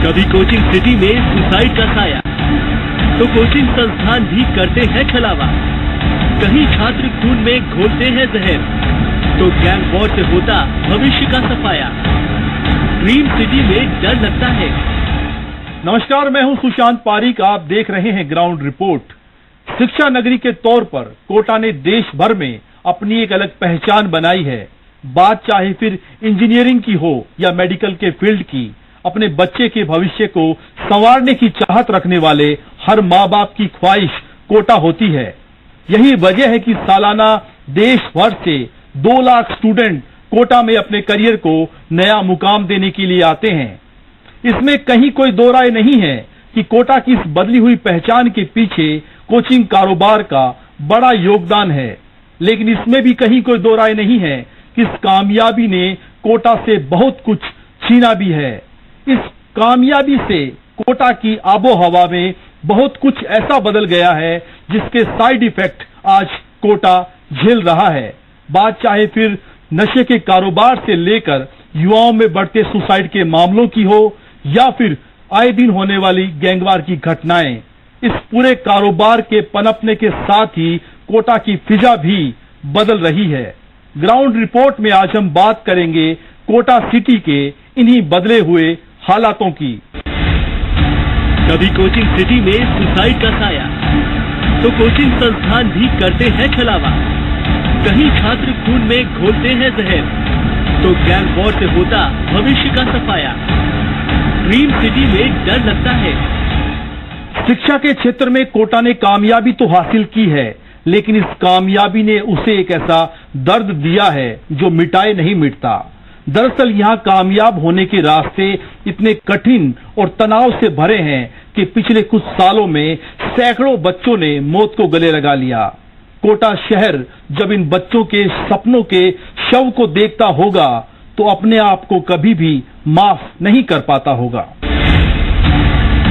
कभी coaching city में suicide का साया, तो कोचिंग संस्थान भी करते हैं छलावा। कहीं छात्र खून में घोलते हैं जहर, तो गैंग वॉर से होता भविष्य का सफाया। ड्रीम सिटी में डर लगता है। नमस्कार, मैं हूं सुशांत पारीक। आप देख रहे हैं ग्राउंड रिपोर्ट। शिक्षा नगरी के तौर पर कोटा ने देश भर में अपनी एक अलग पहचान बनाई है। बात चाहे फिर इंजीनियरिंग की हो या मेडिकल के फील्ड की, अपने बच्चे के भविष्य को संवारने की चाहत रखने वाले हर माँ बाप की ख्वाहिश कोटा होती है। यही वजह है कि सालाना देश भर से 2 लाख स्टूडेंट कोटा में अपने करियर को नया मुकाम देने के लिए आते हैं। इसमें कहीं कोई दो राय नहीं है कि कोटा की इस बदली हुई पहचान के पीछे कोचिंग कारोबार का बड़ा योगदान है, लेकिन इसमें भी कहीं कोई दो राय नहीं है कि इस कामयाबी ने कोटा से बहुत कुछ छीना भी है। इस कामयाबी से कोटा की आबो हवा में बहुत कुछ ऐसा बदल गया है जिसके साइड इफेक्ट आज कोटा झेल रहा है। बात चाहे फिर नशे के कारोबार से लेकर युवाओं में बढ़ते सुसाइड के मामलों की हो या फिर आए दिन होने वाली गैंगवार की घटनाएं, इस पूरे कारोबार के पनपने के साथ ही कोटा की फिजा भी बदल रही है। ग्राउंड रिपोर्ट में आज हम बात करेंगे कोटा सिटी के इन्हीं बदले हुए हालातों की। कभी कोचिंग सिटी में सुसाइड का साया, तो कोचिंग संस्थान भी करते हैं छलावा। कहीं छात्र खून में घोलते हैं जहर, तो गैंग वॉर से होता भविष्य का सफाया। ड्रीम सिटी में डर लगता है। शिक्षा के क्षेत्र में कोटा ने कामयाबी तो हासिल की है, लेकिन इस कामयाबी ने उसे एक ऐसा दर्द दिया है जो मिटाए नहीं मिटता। दरअसल यहाँ कामयाब होने के रास्ते इतने कठिन और तनाव से भरे हैं कि पिछले कुछ सालों में सैकड़ों बच्चों ने मौत को गले लगा लिया। कोटा शहर जब इन बच्चों के सपनों के शव को देखता होगा तो अपने आप को कभी भी माफ नहीं कर पाता होगा।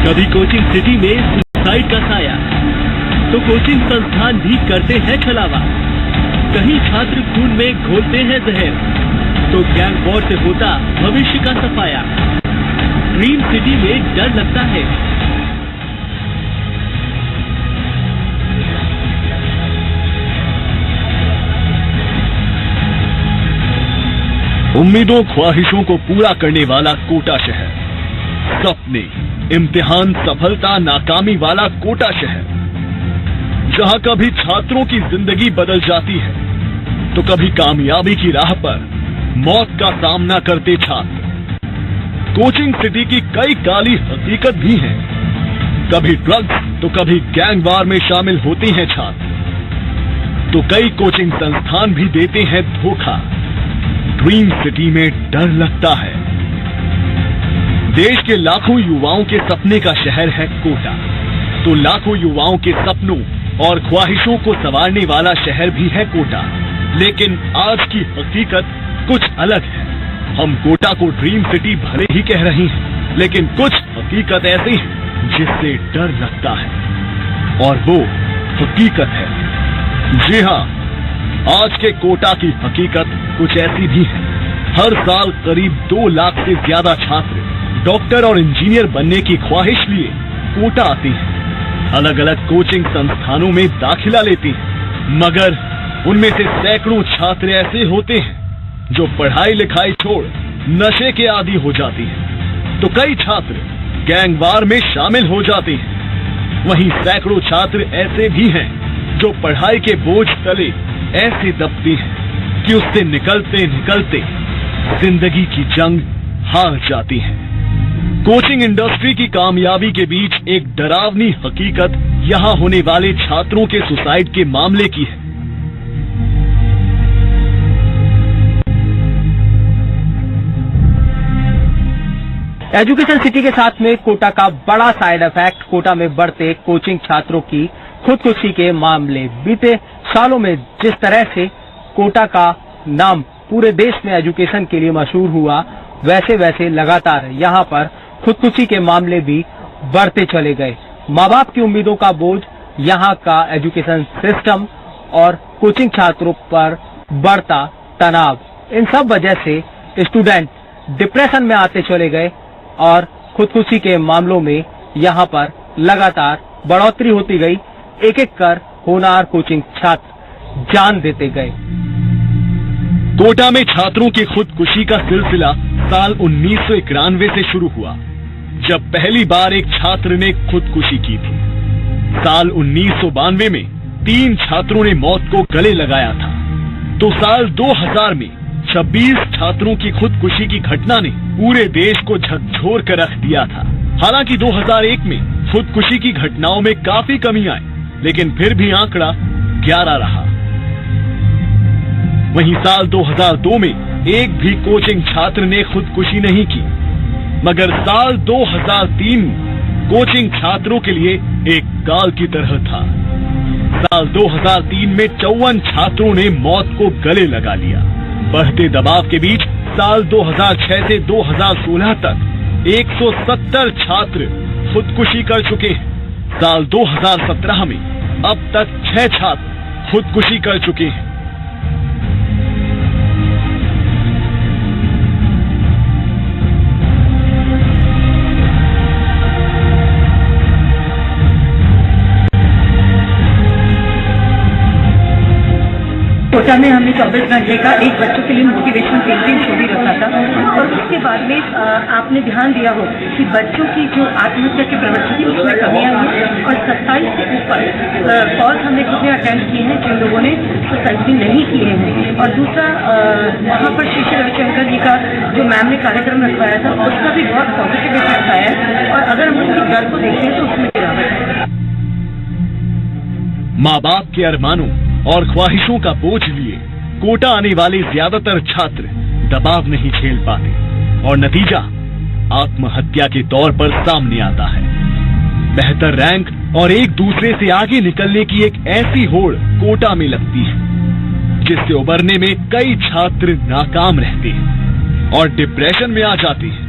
कभी कोचिंग सिटी में सुसाइड का साया, तो कोचिंग संस्थान भी करते हैं छलावा। कहीं छात्र खून में घोलते हैं जहर, तो गैंग वॉर से होता भविष्य का सफाया। ड्रीम सिटी में डर लगता है। उम्मीदों ख्वाहिशों को पूरा करने वाला कोटा शहर, सपने, इम्तिहान, सफलता, नाकामी वाला कोटा शहर, जहां कभी छात्रों की जिंदगी बदल जाती है तो कभी कामयाबी की राह पर मौत का सामना करते छात्र। कोचिंग सिटी की कई काली हकीकत भी हैं। कभी ड्रग्स तो कभी गैंगवार में शामिल होते हैं छात्र, तो कई कोचिंग संस्थान भी देते हैं धोखा। ड्रीम सिटी में डर लगता है। देश के लाखों युवाओं के सपने का शहर है कोटा, तो लाखों युवाओं के सपनों और ख्वाहिशों को संवारने वाला शहर भी है कोटा। लेकिन आज की हकीकत कुछ अलग है। हम कोटा को ड्रीम सिटी भले ही कह रहे हैं, लेकिन कुछ हकीकत ऐसी है जिससे डर लगता है, और वो हकीकत है, जी हाँ, आज के कोटा की हकीकत कुछ ऐसी भी है। हर साल करीब 2 लाख से ज्यादा छात्र डॉक्टर और इंजीनियर बनने की ख्वाहिश लिए कोटा आते हैं। अलग अलग कोचिंग संस्थानों में दाखिला लेते हैं, मगर उनमें से सैकड़ों छात्र ऐसे होते हैं जो पढ़ाई लिखाई छोड़ नशे के आदी हो जाते हैं, तो कई छात्र गैंगवार में शामिल हो जाते हैं। वहीं सैकड़ों छात्र ऐसे भी हैं जो पढ़ाई के बोझ तले ऐसे दबते हैं कि उससे निकलते निकलते जिंदगी की जंग हार जाती है। कोचिंग इंडस्ट्री की कामयाबी के बीच एक डरावनी हकीकत यहाँ होने वाले छात्रों के सुसाइड के मामले की है। एजुकेशन सिटी के साथ में कोटा का बड़ा साइड इफेक्ट, कोटा में बढ़ते कोचिंग छात्रों की खुदकुशी के मामले। बीते सालों में जिस तरह से कोटा का नाम पूरे देश में एजुकेशन के लिए मशहूर हुआ, वैसे वैसे लगातार यहाँ पर खुदकुशी के मामले भी बढ़ते चले गए। माँ बाप की उम्मीदों का बोझ, यहाँ का एजुकेशन सिस्टम और कोचिंग छात्रों पर बढ़ता तनाव, इन सब वजह से स्टूडेंट डिप्रेशन में आते चले गए और खुदकुशी के मामलों में यहाँ पर लगातार बढ़ोतरी होती गई। एक एक कर होनहार कोचिंग छात्र जान देते गए। कोटा में छात्रों की खुदकुशी का सिलसिला साल 1991 से शुरू हुआ, जब पहली बार एक छात्र ने खुदकुशी की थी। साल 1992 में 3 छात्रों ने मौत को गले लगाया था, तो साल 2000 में 26 छात्रों की खुदकुशी की घटना ने पूरे देश को झकझोर कर रख दिया था। हालांकि 2001 में खुदकुशी की घटनाओं में काफी कमी आई, लेकिन फिर भी आंकड़ा 11 रहा। वहीं साल 2002 में एक भी कोचिंग छात्र ने खुदकुशी नहीं की, मगर साल 2003 कोचिंग छात्रों के लिए एक काल की तरह था। साल 2003 में 54 छात्रों ने मौत को गले लगा लिया। बढ़ते दबाव के बीच साल 2006 से 2016 तक 170 छात्र खुदकुशी कर चुके हैं। साल 2017 में अब तक 6 छात्र खुदकुशी कर चुके हैं। कोटा में हमने 24 घंटे का एक बच्चों के लिए मोटिवेशन पेंटिंग शो भी रखा था, और उसके बाद में आपने ध्यान दिया हो कि बच्चों की जो आत्महत्या की प्रवृत्ति थी उसमें कमी आई है, और 27 से ऊपर कॉल हमने कितने अटेंड किए हैं जिन लोगों ने सुसाइड नहीं किए हैं। और दूसरा, वहाँ पर श्री रविशंकर जी का जो मैम ने कार्यक्रम रखवाया था उसका भी बहुत पॉजिटिव इफेक्ट आया है, और अगर हम उसकी दर को देखें तो उसमें गिरावट है। माँ बाप के अरमानों और ख्वाहिशों का बोझ लिए कोटा आने वाले ज्यादातर छात्र दबाव नहीं झेल पाते, और नतीजा आत्महत्या के तौर पर सामने आता है। बेहतर रैंक और एक दूसरे से आगे निकलने की एक ऐसी होड़ कोटा में लगती है, जिससे उबरने में कई छात्र नाकाम रहते हैं और डिप्रेशन में आ जाते हैं।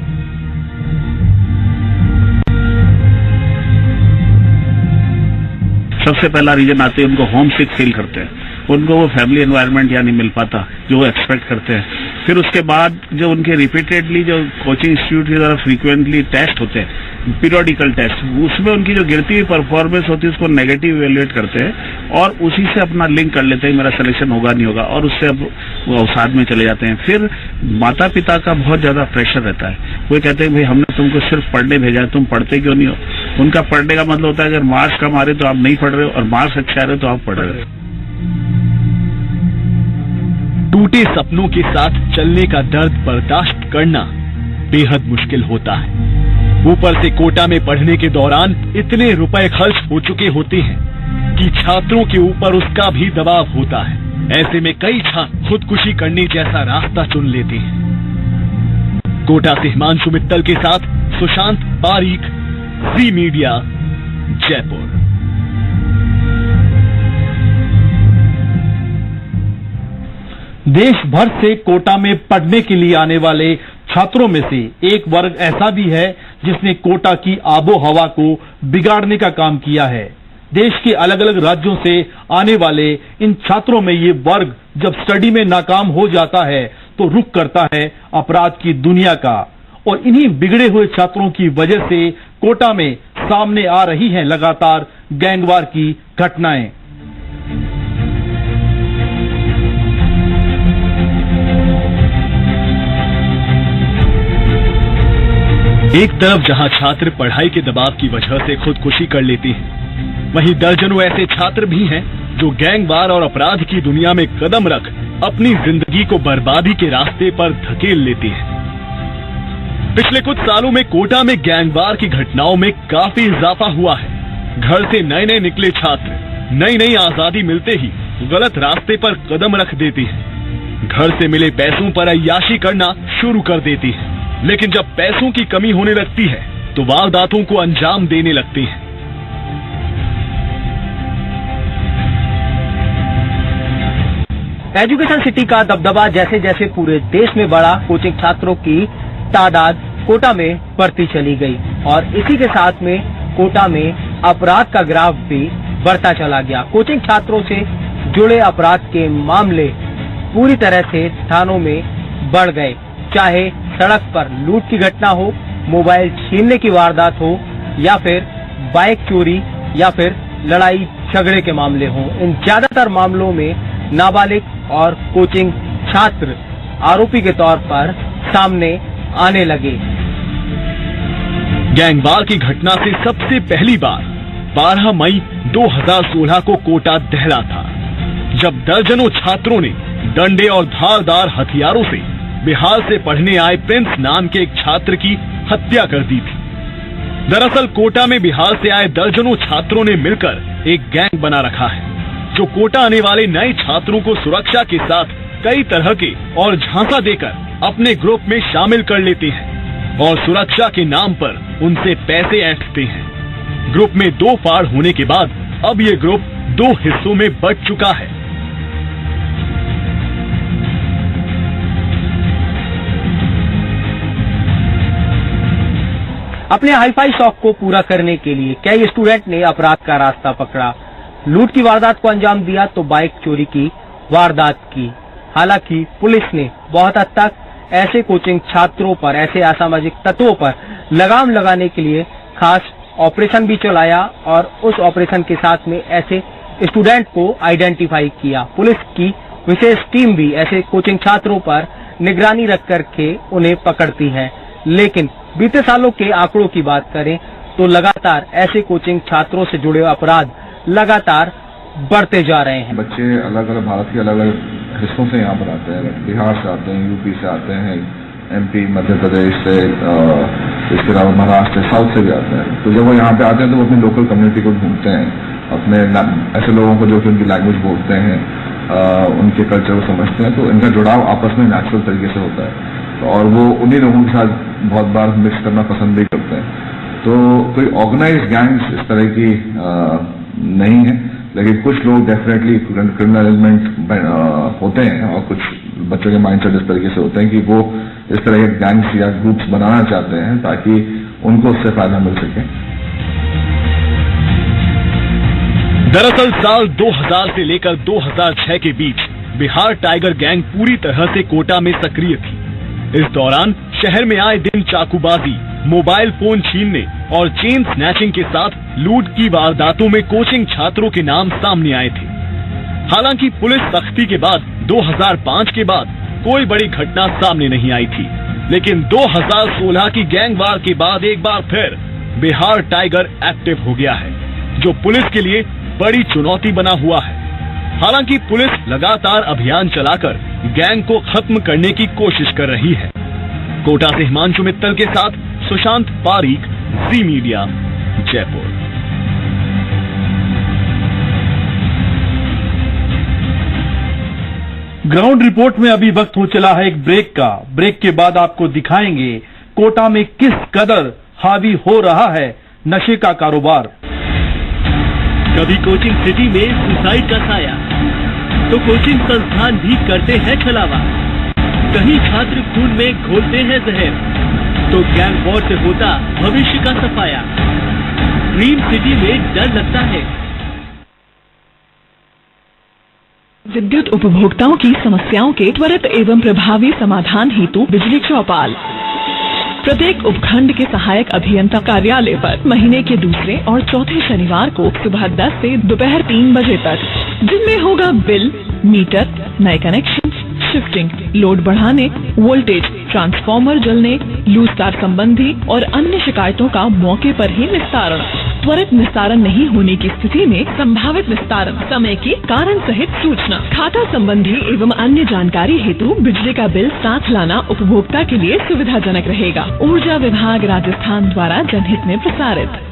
सबसे पहला रीजन आते हैं, उनको होम सिक फील करते हैं, उनको वो फैमिली एनवायरनमेंट या नहीं मिल पाता जो वो एक्सपेक्ट करते हैं। फिर उसके बाद जो उनके रिपीटेडली जो कोचिंग इंस्टीट्यूट की तरफ फ्रीक्वेंटली टेस्ट होते हैं, पीरियोडिकल टेस्ट, उसमें उनकी जो गिरती हुई परफॉर्मेंस होती है उसको नेगेटिव इवेल्युएट करते हैं और उसी से अपना लिंक कर लेते हैं मेरा सिलेक्शन होगा नहीं होगा, और उससे अब वो अवसाद में चले जाते हैं। फिर माता पिता का बहुत ज्यादा प्रेशर रहता है, वो कहते हैं भाई हमने तुमको सिर्फ पढ़ने भेजा है, तुम पढ़ते क्यों नहीं हो। उनका पढ़ने का मतलब होता है अगर मार्क्स कम आ रहे तो आप नहीं पढ़ रहे हो, और मार्क्स अच्छे आ रहे तो आप पढ़ रहे हो। टूटे सपनों के साथ चलने का दर्द बर्दाश्त करना बेहद मुश्किल होता है। ऊपर से कोटा में पढ़ने के दौरान इतने रुपए खर्च हो चुके होते हैं कि छात्रों के ऊपर उसका भी दबाव होता है। ऐसे में कई छात्र खुदकुशी करने जैसा रास्ता चुन लेते हैं। कोटा से हिमांशु मित्तल के साथ सुशांत पारीक, जी मीडिया, जयपुर। देश भर से कोटा में पढ़ने के लिए आने वाले छात्रों में से एक वर्ग ऐसा भी है जिसने कोटा की आबो हवा को बिगाड़ने का काम किया है। देश के अलग अलग राज्यों से आने वाले इन छात्रों में ये वर्ग जब स्टडी में नाकाम हो जाता है तो रुख करता है अपराध की दुनिया का, और इन्हीं बिगड़े हुए छात्रों की वजह से कोटा में सामने आ रही हैं लगातार गैंगवार की घटनाएं। एक तरफ जहां छात्र पढ़ाई के दबाव की वजह से खुदकुशी कर लेते हैं, वहीं दर्जनों ऐसे छात्र भी हैं जो गैंगवार और अपराध की दुनिया में कदम रख अपनी जिंदगी को बर्बादी के रास्ते पर धकेल लेते हैं। पिछले कुछ सालों में कोटा में गैंगवार की घटनाओं में काफी इजाफा हुआ है। घर से नए नए निकले छात्र नई नई आजादी मिलते ही गलत रास्ते पर कदम रख देते हैं। घर से मिले पैसों पर अय्याशी करना शुरू कर देते हैं, लेकिन जब पैसों की कमी होने लगती है तो वारदातों को अंजाम देने लगते हैं। एजुकेशन सिटी का दबदबा जैसे जैसे पूरे देश में बढ़ा, कोचिंग छात्रों की तादाद कोटा में बढ़ती चली गई, और इसी के साथ में कोटा में अपराध का ग्राफ भी बढ़ता चला गया। कोचिंग छात्रों से जुड़े अपराध के मामले पूरी तरह से थानों में बढ़ गए, चाहे सड़क पर लूट की घटना हो मोबाइल छीनने की वारदात हो या फिर बाइक चोरी या फिर लड़ाई झगड़े के मामले हों, इन ज्यादातर मामलों में नाबालिग और कोचिंग छात्र आरोपी के तौर पर सामने आने लगे। गैंगवार की घटना से सबसे पहली बार 12 मई 2016 को कोटा दहला था, जब दर्जनों छात्रों ने डंडे और धारदार हथियारों से बिहार से पढ़ने आए प्रिंस नाम के एक छात्र की हत्या कर दी थी। दरअसल कोटा में बिहार से आए दर्जनों छात्रों ने मिलकर एक गैंग बना रखा है, जो कोटा आने वाले नए छात्रों को सुरक्षा के साथ कई तरह के और झांसा देकर अपने ग्रुप में शामिल कर लेते हैं और सुरक्षा के नाम पर उनसे पैसे ऐंठते हैं। ग्रुप में 2 फाड़ होने के बाद अब ये ग्रुप 2 हिस्सों में बंट चुका है। अपने हाईफाई शौक को पूरा करने के लिए कई स्टूडेंट ने अपराध का रास्ता पकड़ा, लूट की वारदात को अंजाम दिया तो बाइक चोरी की वारदात की। हालांकि पुलिस ने बहुत हद तक ऐसे कोचिंग छात्रों पर, ऐसे असामाजिक तत्वों पर लगाम लगाने के लिए खास ऑपरेशन भी चलाया और उस ऑपरेशन के साथ में ऐसे स्टूडेंट को आइडेंटिफाई किया। पुलिस की विशेष टीम भी ऐसे कोचिंग छात्रों पर निगरानी रख करके उन्हें पकड़ती है। लेकिन बीते सालों के आंकड़ों की बात करें तो लगातार ऐसे कोचिंग छात्रों से जुड़े अपराध लगातार बढ़ते जा रहे हैं। बच्चे अलग अलग भारत के अलग अलग हिस्सों से यहाँ पर आते हैं, बिहार से आते हैं, यूपी से आते हैं, एमपी, मध्य प्रदेश से, इसके अलावा महाराष्ट्र, साउथ से भी आते हैं। तो जब वो यहाँ पे आते हैं तो वो अपनी लोकल कम्युनिटी को ढूंढते हैं, अपने ऐसे लोगों को जो कि उनकी लैंग्वेज बोलते हैं, उनके कल्चर को समझते हैं, तो इनका जुड़ाव आपस में नेचुरल तरीके से होता है और वो उन्हीं लोगों के साथ बहुत बार मिक्स करना पसंद भी करते हैं। तो कोई ऑर्गेनाइज्ड गैंग्स इस तरह की नहीं है, लेकिन कुछ लोग डेफिनेटली क्रिमिनल एलिमेंट होते हैं और कुछ बच्चों के माइंडसेट इस तरीके से होते हैं कि वो इस तरह के गैंग्स या ग्रुप्स बनाना चाहते हैं ताकि उनको उससे फायदा मिल सके। दरअसल साल 2000 से लेकर 2006 के बीच बिहार टाइगर गैंग पूरी तरह से कोटा में सक्रिय थी। इस दौरान शहर में आए दिन चाकूबाजी, मोबाइल फोन छीनने और चेन स्नैचिंग के साथ लूट की वारदातों में कोचिंग छात्रों के नाम सामने आए थे। हालांकि पुलिस सख्ती के बाद 2005 के बाद कोई बड़ी घटना सामने नहीं आई थी, लेकिन 2016 की गैंगवार के बाद एक बार फिर बिहार टाइगर एक्टिव हो गया है, जो पुलिस के लिए बड़ी चुनौती बना हुआ है। हालांकि पुलिस लगातार अभियान चलाकर गैंग को खत्म करने की कोशिश कर रही है। कोटा से हिमांशु मित्तल के साथ सुशांत पारीक, जी मीडिया, जयपुर। ग्राउंड रिपोर्ट में अभी वक्त हो चला है एक ब्रेक का। ब्रेक के बाद आपको दिखाएंगे कोटा में किस कदर हावी हो रहा है नशे का कारोबार। कभी कोचिंग सिटी में सुसाइड का साया तो कोचिंग संस्थान भी करते हैं छलावा। कहीं छात्र खून में घोलते हैं जहर तो गैंग वॉर से होता भविष्य का सफाया। ड्रीम सिटी में डर लगता है। विद्युत उपभोक्ताओं की समस्याओं के त्वरित एवं प्रभावी समाधान हेतु बिजली चौपाल प्रत्येक उपखंड के सहायक अभियंता कार्यालय पर महीने के दूसरे और चौथे शनिवार को सुबह 10 से दोपहर 3 बजे तक, जिनमें होगा बिल, मीटर, नए कनेक्शन, शिफ्टिंग, लोड बढ़ाने, वोल्टेज, ट्रांसफार्मर जलने, लूज तार संबंधी और अन्य शिकायतों का मौके पर ही निस्तारण। त्वरित निस्तारण नहीं होने की स्थिति में संभावित निस्तारण समय की कारण सहित सूचना। खाता संबंधी एवं अन्य जानकारी हेतु बिजली का बिल साथ लाना उपभोक्ता के लिए सुविधाजनक रहेगा। ऊर्जा विभाग राजस्थान द्वारा जनहित में प्रसारित।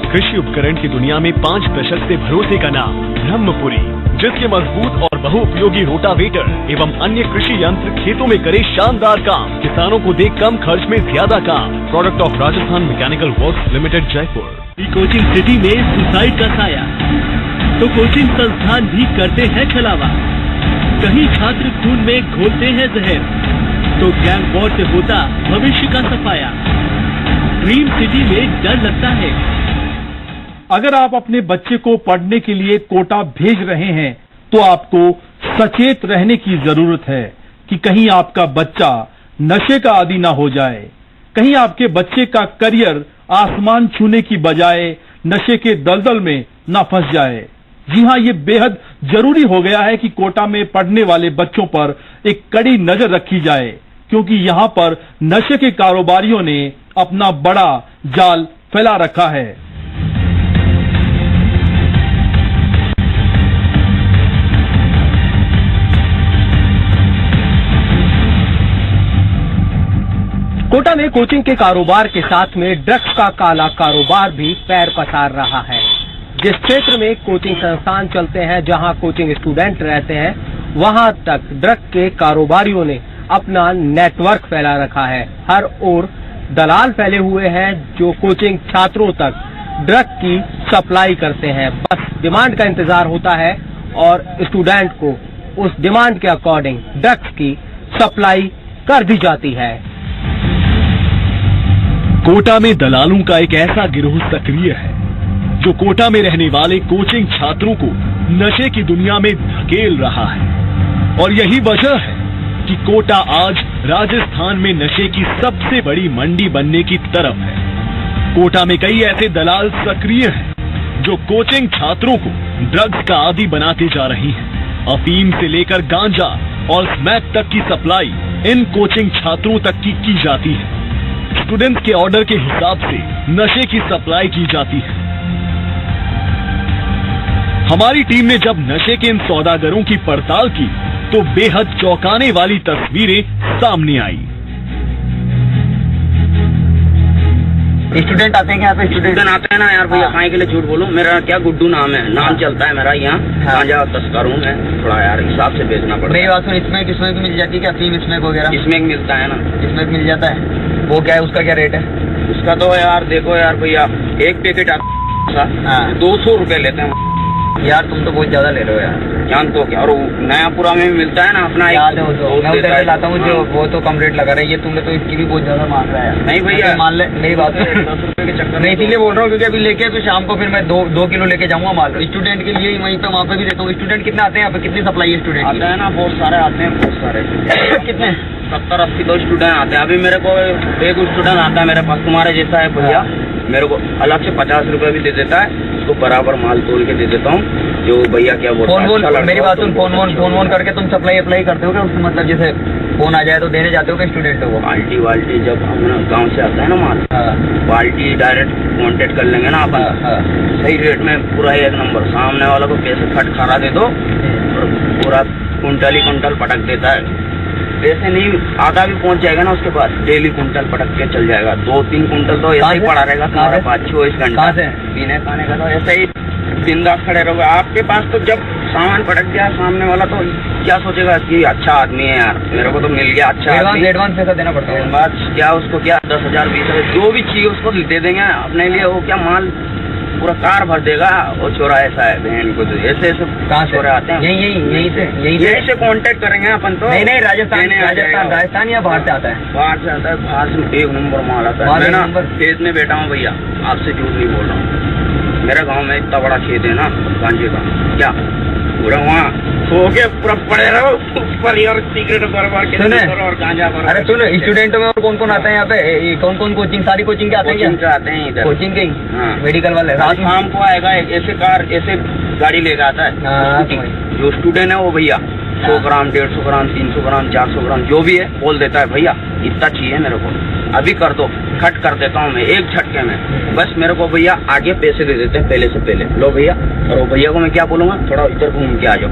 कृषि उपकरण की दुनिया में 5 दशक से भरोसे का नाम ब्रह्मपुरी, जिसके मजबूत और बहुउपयोगी रोटावेटर एवं अन्य कृषि यंत्र खेतों में करे शानदार काम, किसानों को दे कम खर्च में ज्यादा काम। Product of Rajasthan mechanical works limited, Jaipur. Coaching city में सुसाइड का साया तो कोचिंग संस्थान भी करते हैं छलावा। कहीं छात्र खून में घोलते हैं जहर तो गैंग वॉर से होता भविष्य का सफाया। ड्रीम सिटी में डर लगता है। अगर आप अपने बच्चे को पढ़ने के लिए कोटा भेज रहे हैं तो आपको सचेत रहने की जरूरत है कि कहीं आपका बच्चा नशे का आदी ना हो जाए, कहीं आपके बच्चे का करियर आसमान छूने की बजाय नशे के दलदल में ना फंस जाए। जी हां, ये बेहद जरूरी हो गया है कि कोटा में पढ़ने वाले बच्चों पर एक कड़ी नजर रखी जाए, क्योंकि यहां पर नशे के कारोबारियों ने अपना बड़ा जाल फैला रखा है। कोटा में कोचिंग के कारोबार के साथ में ड्रग्स का काला कारोबार भी पैर पसार रहा है। जिस क्षेत्र में कोचिंग संस्थान चलते हैं, जहां कोचिंग स्टूडेंट रहते हैं, वहां तक ड्रग के कारोबारियों ने अपना नेटवर्क फैला रखा है। हर ओर दलाल फैले हुए हैं जो कोचिंग छात्रों तक ड्रग की सप्लाई करते हैं। बस डिमांड का इंतजार होता है और स्टूडेंट को उस डिमांड के अकॉर्डिंग ड्रग्स की सप्लाई कर दी जाती है। कोटा में दलालों का एक ऐसा गिरोह सक्रिय है जो कोटा में रहने वाले कोचिंग छात्रों को नशे की दुनिया में धकेल रहा है। और यही वजह है कि कोटा आज राजस्थान में नशे की सबसे बड़ी मंडी बनने की तरफ है। कोटा में कई ऐसे दलाल सक्रिय हैं जो कोचिंग छात्रों को ड्रग्स का आदी बनाते जा रही हैं। अफीम से लेकर गांजा और स्मैक तक की सप्लाई इन कोचिंग छात्रों तक की जाती है। स्टूडेंट के ऑर्डर के हिसाब से नशे की सप्लाई की जाती है। हमारी टीम ने जब नशे के इन सौदागरों की पड़ताल की तो बेहद चौंकाने वाली तस्वीरें सामने आई। स्टूडेंट आते हैं क्या? स्टूडेंट आते हैं ना यार भैया, खाने के लिए झूठ बोलूं, मेरा क्या गुड्डू नाम है, नाम चलता है मेरा यहाँ। गांजा तस्कर हूँ मैं, थोड़ा यार हिसाब से बेचना पड़ता है। मेरी बात सुन, इसमें मिल जाती है क्या? अफीम स्मैक वगैरह? इसमें मिलता है ना, इसमें मिल जाता है। वो क्या है, उसका क्या रेट है? उसका तो यार देखो यार भैया, एक पैकेट आता 200 रुपए लेते हैं यार। तुम तो बहुत ज्यादा ले रहे हो यार, जान तो क्या। और नयापुरा में भी मिलता है ना अपना, याद है वो तो मैं उधर लाता हूँ जो वो तो कम रेट लगा रही है। तुमने तो इसकी भी बहुत ज्यादा मांग रहा है। नहीं भैया मान ले, मेरी बात 10 रुपए के चक्कर में इसीलिए बोल रहा हूँ, क्योंकि अभी लेके फिर शाम को फिर मैं 2 किलो लेके जाऊंगा माल। स्टूडेंट के लिए वहीं पे वहाँ पे भी देता हूँ। स्टूडेंट कितने आते हैं यहाँ पे? कितनी सप्लाई है स्टूडेंट? आते हैं ना बहुत सारे आते हैं, बहुत सारे। कितने? 70-80 तो स्टूडेंट आते हैं। अभी मेरे को एक स्टूडेंट आता है मेरे पास, तुम्हारे जैसा है भैया, मेरे को अलग से 50 रुपए भी दे देता है, उसको बराबर माल तोल के दे देता हूँ। जो भैया क्या बोलते हैं, मेरी बात सुन, फोन करके तुम सप्लाई अप्लाई करते हो क्या? उसको मतलब जैसे फोन आ जाए तो देने जाते हो क्या स्टूडेंट को? बाल्टी जब हम गाँव से आता है ना माल, बाल्टी डायरेक्ट कॉन्टेक्ट कर लेंगे ना अपन, सही रेट में पूरा 1 नंबर। सामने वाला को पैसे खटखारा दे दो, पूरा कुंटल ही कुंटल पटक देता है। वैसे नहीं, आधा भी पहुंच जाएगा ना उसके पास, डेली कुंटल पटक के चल जाएगा। 2-3 कुंटल तो ऐसा ही पड़ा रहेगा तुम्हारे पास 24 घंटा। पीने खाने का तो ऐसे ही बिंदास खड़े रहोगे। आपके पास तो जब सामान पटक गया सामने वाला तो क्या सोचेगा कि अच्छा आदमी है यार, मेरे को तो मिल गया अच्छा आदमी। एडवांस पैसा देना पड़ता है। बात क्या, उसको क्या 10,000 20,000 जो भी चाहिए उसको दे देंगे अपने लिए। वो क्या माल पूरा कार भर देगा। वो छोरा ऐसा है बहन को, ऐसे छोरे आते हैं। यही से कांटेक्ट करेंगे अपन तो। नहीं राजस्थान या बाहर से आता है? बाहर से आता है। बाहर से 1 नंबर माल आता है। मैं ना खेत में बैठा हूँ भैया, आपसे झूठ नहीं बोल रहा हूँ। मेरा गांव में इतना बड़ा खेत है ना गांजे का, क्या पूरा वहाँ सो के पूरा पड़े रहो ऊपर और सिगरेट बरबार के और गांजा बरबार। अरे सुन, स्टूडेंटों में और कौन कौन आता है यहाँ पे? कौन कोचिंग? सारी कोचिंग के आते हैं? कोचिंग आते हैं इधर, कोचिंग के मेडिकल वाले। रात शाम को आएगा ऐसे गाड़ी लेकर आता है। जो स्टूडेंट है वो भैया 100 ग्राम 150 ग्राम 300 ग्राम 400 ग्राम जो भी है बोल देता है, भैया इतना चाहिए मेरे को, अभी कर दो। खट कर देता हूँ मैं एक झटके में। बस मेरे को भैया आगे पैसे दे देते हैं पहले से पहले, लो भैया। और वो भैया को मैं क्या बोलूंगा, थोड़ा इधर घूम के आ जाओ,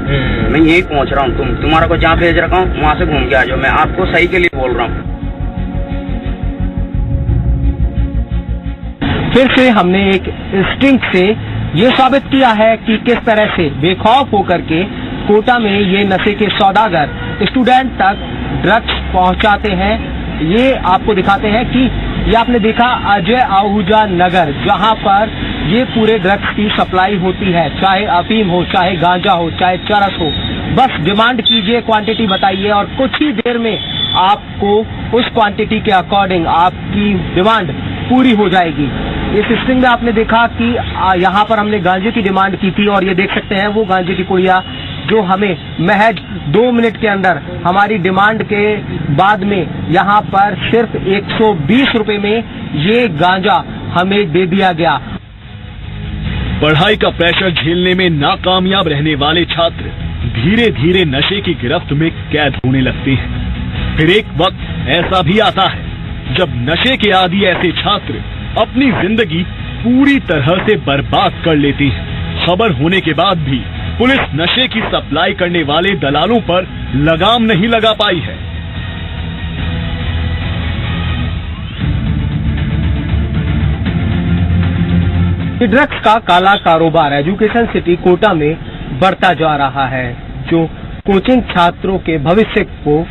मैं यही पहुंच रहा हूँ, तुम्हारा को जहाँ भेज रखा हूँ वहाँ से घूम के आ जाओ। मैं आपको सही के लिए बोल रहा हूँ। फिर से हमने एक स्टिंग से ये साबित किया है कि किस तरह से बेखौफ होकर के कोटा में ये नशे के सौदागर स्टूडेंट तक ड्रग्स पहुंचाते हैं। ये आपको दिखाते हैं कि ये आपने देखा अजय आहूजा नगर, जहां पर ये पूरे ड्रग्स की सप्लाई होती है, चाहे अफीम हो, चाहे गांजा हो, चाहे चरस हो। बस डिमांड कीजिए, क्वांटिटी बताइए और कुछ ही देर में आपको उस क्वांटिटी के अकॉर्डिंग आपकी डिमांड पूरी हो जाएगी। इस स्ट्रिंग में आपने देखा कि यहाँ पर हमने गांजे की डिमांड की थी और ये देख सकते हैं वो गांजे की पुड़िया जो हमें महज 2 मिनट के अंदर हमारी डिमांड के बाद में यहाँ पर सिर्फ 120 रुपए में ये गांजा हमें दे दिया गया। पढ़ाई का प्रेशर झेलने में नाकामयाब रहने वाले छात्र धीरे धीरे नशे की गिरफ्त में कैद होने लगते हैं। फिर एक वक्त ऐसा भी आता है जब नशे के आदी ऐसे छात्र अपनी जिंदगी पूरी तरह से बर्बाद कर लेते हैं। खबर होने के बाद भी पुलिस नशे की सप्लाई करने वाले दलालों पर लगाम नहीं लगा पाई है। ड्रग्स का काला कारोबार एजुकेशन सिटी कोटा में बढ़ता जा रहा है, जो कोचिंग छात्रों के भविष्य को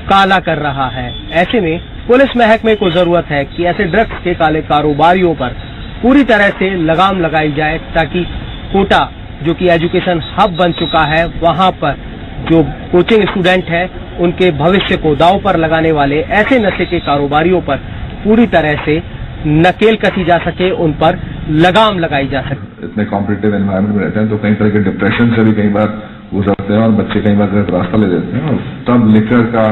काला कर रहा है। ऐसे में पुलिस महकमे को जरूरत है कि ऐसे ड्रग्स के काले कारोबारियों पर पूरी तरह से लगाम लगाई जाए, ताकि कोटा जो कि एजुकेशन हब बन चुका है, वहां पर जो कोचिंग स्टूडेंट है उनके भविष्य को दांव पर लगाने वाले ऐसे नशे के कारोबारियों पर पूरी तरह से नकेल कसी जा सके, उन पर लगाम लगाई जा सके। इतने कॉम्पिटिटिव एनवायरनमेंट में रहते हैं तो कई तरह के डिप्रेशन से भी कई बार गुजरते हैं और बच्चे कई बार गलत रास्ता ले लेते हैं, और तब लिकर का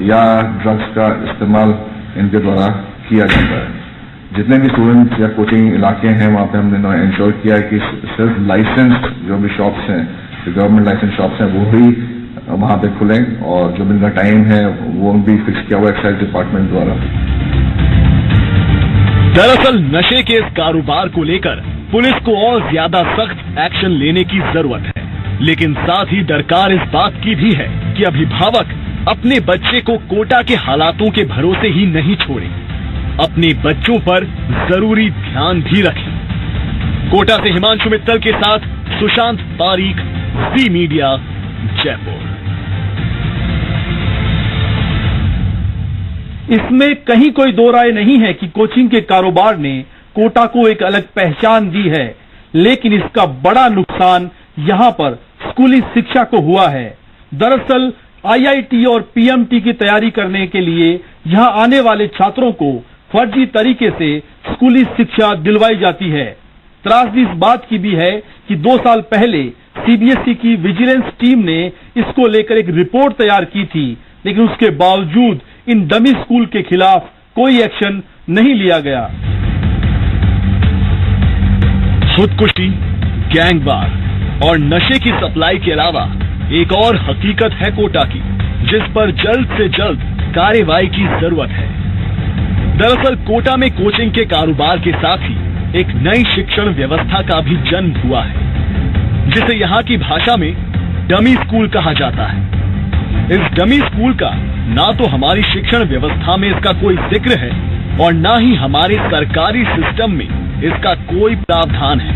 या ड्रग्स का इस्तेमाल इनके द्वारा किया जाता है। जितने भी स्टूडेंट्स या कोचिंग इलाके हैं वहाँ पे हमने इंश्योर किया है कि सिर्फ लाइसेंस्ड जो भी शॉप्स हैं, जो गवर्नमेंट लाइसेंस शॉप्स हैं, वो ही वहाँ पे खुलें, और जो इनका टाइम है वो भी फिक्स किया हुआ एक्साइज डिपार्टमेंट द्वारा। दरअसल नशे के इस कारोबार को लेकर पुलिस को और ज्यादा सख्त एक्शन लेने की जरूरत है, लेकिन साथ ही दरकार इस बात की भी है कि अभिभावक अपने बच्चे को कोटा के हालातों के भरोसे ही नहीं छोड़े, अपने बच्चों पर जरूरी ध्यान भी रखें। कोटा से हिमांशु मित्तल के साथ सुशांत पारीक, ज़ी मीडिया, जयपुर। इसमें कहीं कोई दो राय नहीं है कि कोचिंग के कारोबार ने कोटा को एक अलग पहचान दी है, लेकिन इसका बड़ा नुकसान यहाँ पर स्कूली शिक्षा को हुआ है। दरअसल आईआईटी और पीएमटी की तैयारी करने के लिए यहाँ आने वाले छात्रों को फर्जी तरीके से स्कूली शिक्षा दिलवाई जाती है। त्रासदी इस बात की भी है कि 2 साल पहले सीबीएसई की विजिलेंस टीम ने इसको लेकर एक रिपोर्ट तैयार की थी, लेकिन उसके बावजूद इन डमी स्कूल के खिलाफ कोई एक्शन नहीं लिया गया। खुदकुशी, गैंगवार और नशे की सप्लाई के अलावा एक और हकीकत है कोटा की, जिस पर जल्द से जल्द कार्रवाई की जरूरत है। दरअसल कोटा में कोचिंग के कारोबार के साथ ही एक नई शिक्षण व्यवस्था का भी जन्म हुआ है, जिसे यहाँ की भाषा में डमी स्कूल कहा जाता है। इस डमी स्कूल का ना तो हमारी शिक्षण व्यवस्था में इसका कोई जिक्र है और ना ही हमारे सरकारी सिस्टम में इसका कोई प्रावधान है,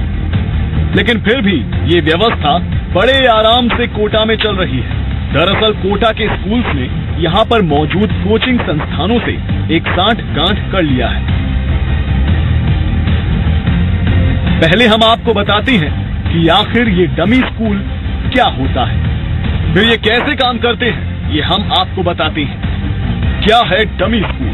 लेकिन फिर भी ये व्यवस्था बड़े आराम से कोटा में चल रही है। दरअसल कोटा के स्कूल्स ने यहाँ पर मौजूद कोचिंग संस्थानों से एक सांठ-गांठ कर लिया है। पहले हम आपको बताते हैं कि आखिर ये डमी स्कूल क्या होता है, फिर ये कैसे काम करते हैं, ये हम आपको बताते हैं। क्या है डमी स्कूल?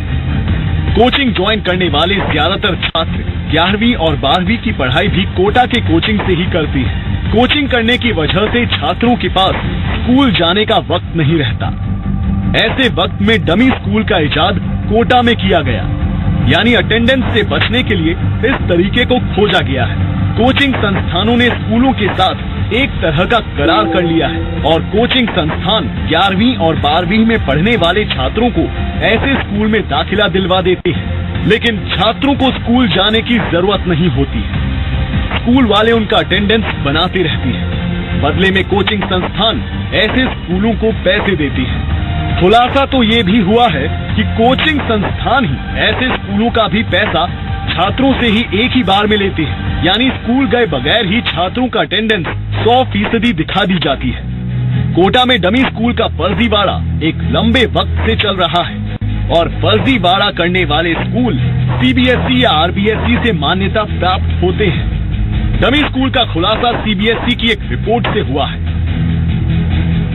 कोचिंग ज्वाइन करने वाले ज्यादातर छात्र 11वीं और 12वीं की पढ़ाई भी कोटा के कोचिंग से ही करते हैं। कोचिंग करने की वजह से छात्रों के पास स्कूल जाने का वक्त नहीं रहता। ऐसे वक्त में डमी स्कूल का इजाद कोटा में किया गया, यानी अटेंडेंस से बचने के लिए इस तरीके को खोजा गया है। कोचिंग संस्थानों ने स्कूलों के साथ एक तरह का करार कर लिया है और कोचिंग संस्थान 11वीं और 12वीं में पढ़ने वाले छात्रों को ऐसे स्कूल में दाखिला दिलवा देते हैं, लेकिन छात्रों को स्कूल जाने की जरूरत नहीं होती है। स्कूल वाले उनका अटेंडेंस बनाते रहते हैं, बदले में कोचिंग संस्थान ऐसे स्कूलों को पैसे देती है। खुलासा तो ये भी हुआ है कि कोचिंग संस्थान ही ऐसे स्कूलों का भी पैसा छात्रों से ही एक ही बार में लेते हैं, यानी स्कूल गए बगैर ही छात्रों का अटेंडेंस 100% दिखा दी जाती है। कोटा में डमी स्कूल का फर्जीवाड़ा एक लंबे वक्त से चल रहा है और फर्जीवाड़ा करने वाले स्कूल सीबीएसई या आरबीएसई से मान्यता प्राप्त होते हैं। डमी स्कूल का खुलासा सीबीएसई की एक रिपोर्ट से हुआ है।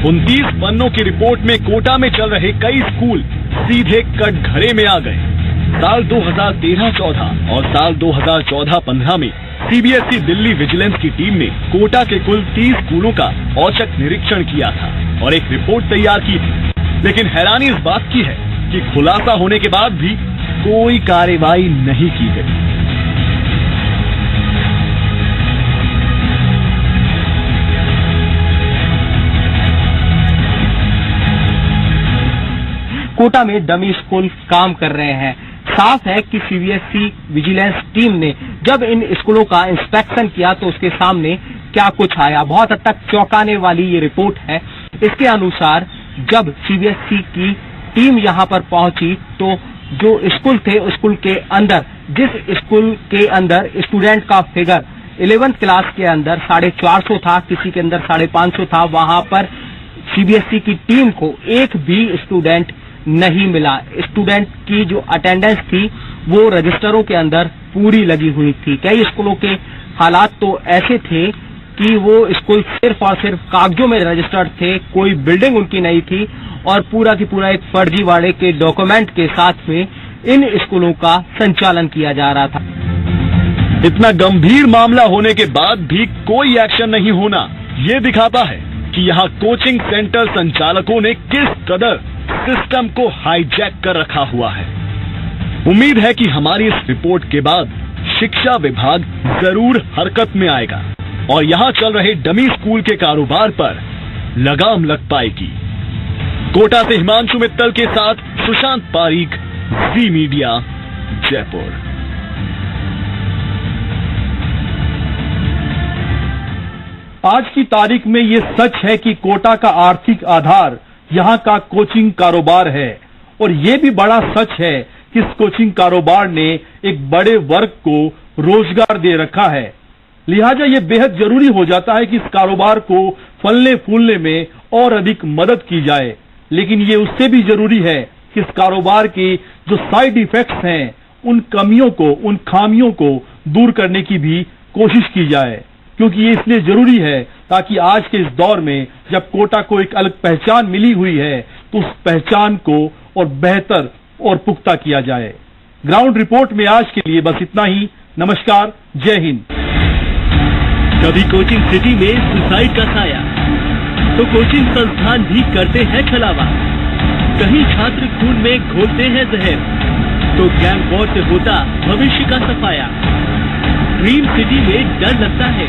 29 पन्नों की रिपोर्ट में कोटा में चल रहे कई स्कूल सीधे कटघरे में आ गए। साल 2013-14 और साल 2014-15 में सीबीएसई दिल्ली विजिलेंस की टीम ने कोटा के कुल 30 स्कूलों का औचक निरीक्षण किया था और एक रिपोर्ट तैयार की थी। लेकिन हैरानी इस बात की है कि खुलासा होने के बाद भी कोई कार्रवाई नहीं की गई। कोटा में डमी स्कूल काम कर रहे हैं। साफ है कि सीबीएसई विजिलेंस टीम ने जब इन स्कूलों का इंस्पेक्शन किया तो उसके सामने क्या कुछ आया, बहुत हद तक चौंकाने वाली ये रिपोर्ट है। इसके अनुसार जब सीबीएसई की टीम यहां पर पहुंची तो जो स्कूल थे, स्कूल के अंदर, जिस स्कूल के अंदर स्टूडेंट का फिगर 11th क्लास के अंदर 450 था, किसी के अंदर 550 था, वहां पर सीबीएसई की टीम को एक भी स्टूडेंट नहीं मिला। स्टूडेंट की जो अटेंडेंस थी वो रजिस्टरों के अंदर पूरी लगी हुई थी। कई स्कूलों के हालात तो ऐसे थे कि वो स्कूल सिर्फ और सिर्फ कागजों में रजिस्टर्ड थे, कोई बिल्डिंग उनकी नहीं थी और पूरा की पूरा एक फर्जीवाड़े के डॉक्यूमेंट के साथ में इन स्कूलों का संचालन किया जा रहा था। इतना गंभीर मामला होने के बाद भी कोई एक्शन नहीं होना, ये दिखाता है कि यहाँ कोचिंग सेंटर संचालकों ने किस कदर सिस्टम को हाईजैक कर रखा हुआ है। उम्मीद है कि हमारी इस रिपोर्ट के बाद शिक्षा विभाग जरूर हरकत में आएगा और यहाँ चल रहे डमी स्कूल के कारोबार पर लगाम लग पाएगी। कोटा से हिमांशु मित्तल के साथ सुशांत पारीक, जी मीडिया, जयपुर। आज की तारीख में ये सच है कि कोटा का आर्थिक आधार यहाँ का कोचिंग कारोबार है और ये भी बड़ा सच है कि इस कोचिंग कारोबार ने एक बड़े वर्ग को रोजगार दे रखा है। लिहाजा ये बेहद जरूरी हो जाता है कि इस कारोबार को फलने फूलने में और अधिक मदद की जाए। लेकिन ये उससे भी जरूरी है कि इस कारोबार के जो साइड इफेक्ट्स हैं, उन कमियों को, उन खामियों को दूर करने की भी कोशिश की जाए, क्योंकि ये इसलिए जरूरी है ताकि आज के इस दौर में जब कोटा को एक अलग पहचान मिली हुई है तो उस पहचान को और बेहतर और पुख्ता किया जाए। ग्राउंड रिपोर्ट में आज के लिए बस इतना ही। नमस्कार, जय हिंद। कभी कोचिंग सिटी में सुसाइड का साया तो कोचिंग संस्थान भी करते हैं छलावा। कहीं छात्र खून में घोलते हैं जहर तो गैंग वॉर से होता भविष्य का सफाया। ड्रीम सिटी में डर लगता है